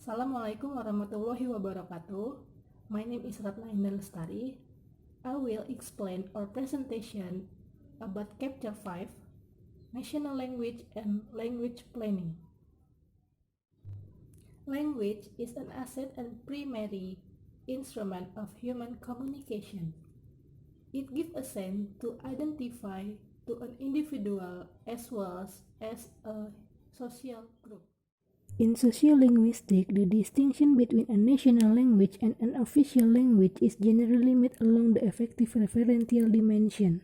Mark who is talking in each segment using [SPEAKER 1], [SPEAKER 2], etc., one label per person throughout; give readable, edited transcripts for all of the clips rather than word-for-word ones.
[SPEAKER 1] Assalamualaikum warahmatullahi wabarakatuh. My name is Ratna Indah Lestari. I will explain our presentation about Chapter 5, National Language and Language Planning. Language is an asset and primary instrument of human communication. It gives a sense to identify to an individual as well as a social group. In sociolinguistic, the distinction between a national language and an official language is generally made along the effective referential dimension.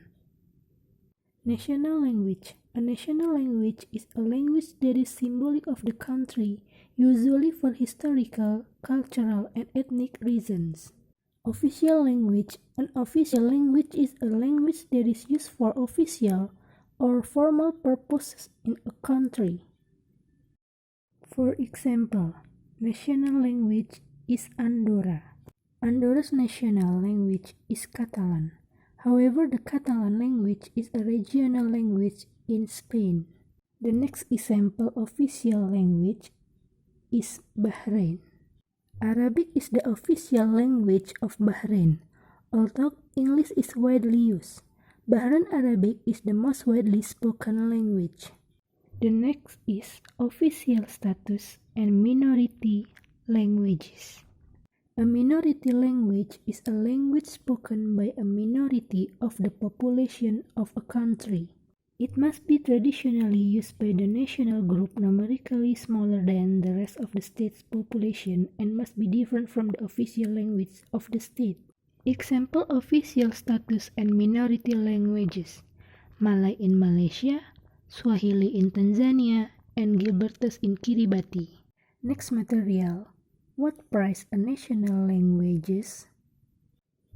[SPEAKER 1] National language. A national language is a language that is symbolic of the country, usually for historical, cultural, and ethnic reasons. Official language. An official language is a language that is used for official or formal purposes in a country. For example, national language is Andorra. Andorra's national language is Catalan. However, the Catalan language is a regional language in Spain. The next example official language is Bahrain. Arabic is the official language of Bahrain, although English is widely used. Bahrain Arabic is the most widely spoken language. The next is official status and minority languages. A minority language is a language spoken by a minority of the population of a country. It must be traditionally used by the national group numerically smaller than the rest of the state's population and must be different from the official language of the state. Example official status and minority languages: Malay in Malaysia, Swahili in Tanzania, and Gilbertus in Kiribati. Next material. What prize a national languages?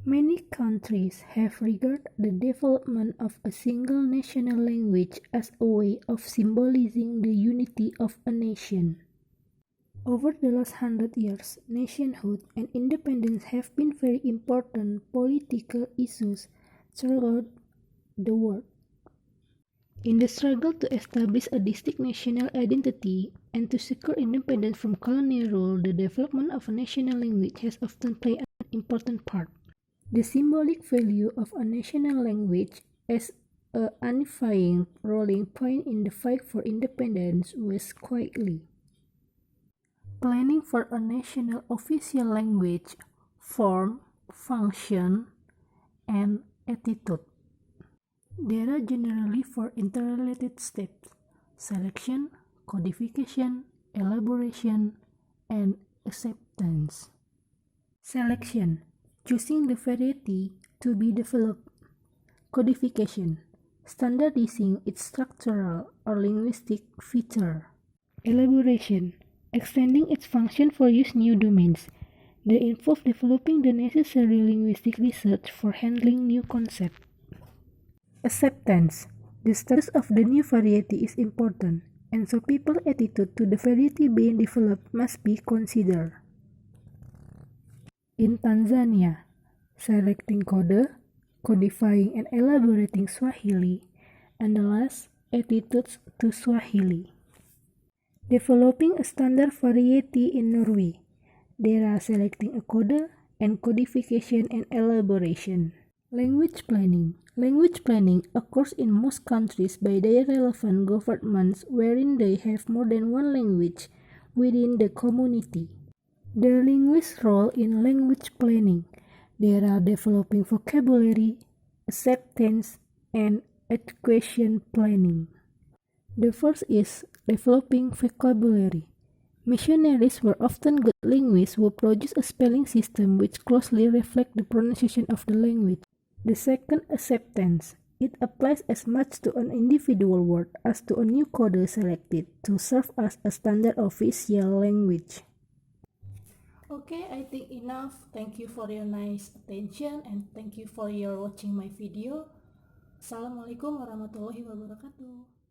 [SPEAKER 1] Many countries have regarded the development of a single national language as a way of symbolizing the unity of a nation. Over the last 100 years, nationhood and independence have been very important political issues throughout the world. In the struggle to establish a distinct national identity and to secure independence from colonial rule, the development of a national language has often played an important part. The symbolic value of a national language as a unifying rolling point in the fight for independence was quietly. Planning for a national official language: form, function, and attitude. There are generally four interrelated steps: selection, codification, elaboration, and acceptance. Selection: choosing the variety to be developed. Codification: standardizing its structural or linguistic feature. Elaboration: extending its function for use new domains. They involve developing the necessary linguistic research for handling new concepts. Acceptance: the status of the new variety is important, and so people's attitude to the variety being developed must be considered. In Tanzania, selecting code, codifying and elaborating Swahili, and the last, attitudes to Swahili. Developing a standard variety in Norway. There are selecting a code and codification and elaboration. Language planning. Language planning occurs in most countries by their relevant governments wherein they have more than one language within the community. The linguist's role in language planning. There are developing vocabulary, acceptance, and education planning. The first is developing vocabulary. Missionaries were often good linguists who produced a spelling system which closely reflects the pronunciation of the language. The second, acceptance. It applies as much to an individual word as to a new code selected to serve as a standard official language. Okay, I think enough. Thank you for your nice attention and thank you for your watching my video. Assalamualaikum warahmatullahi wabarakatuh.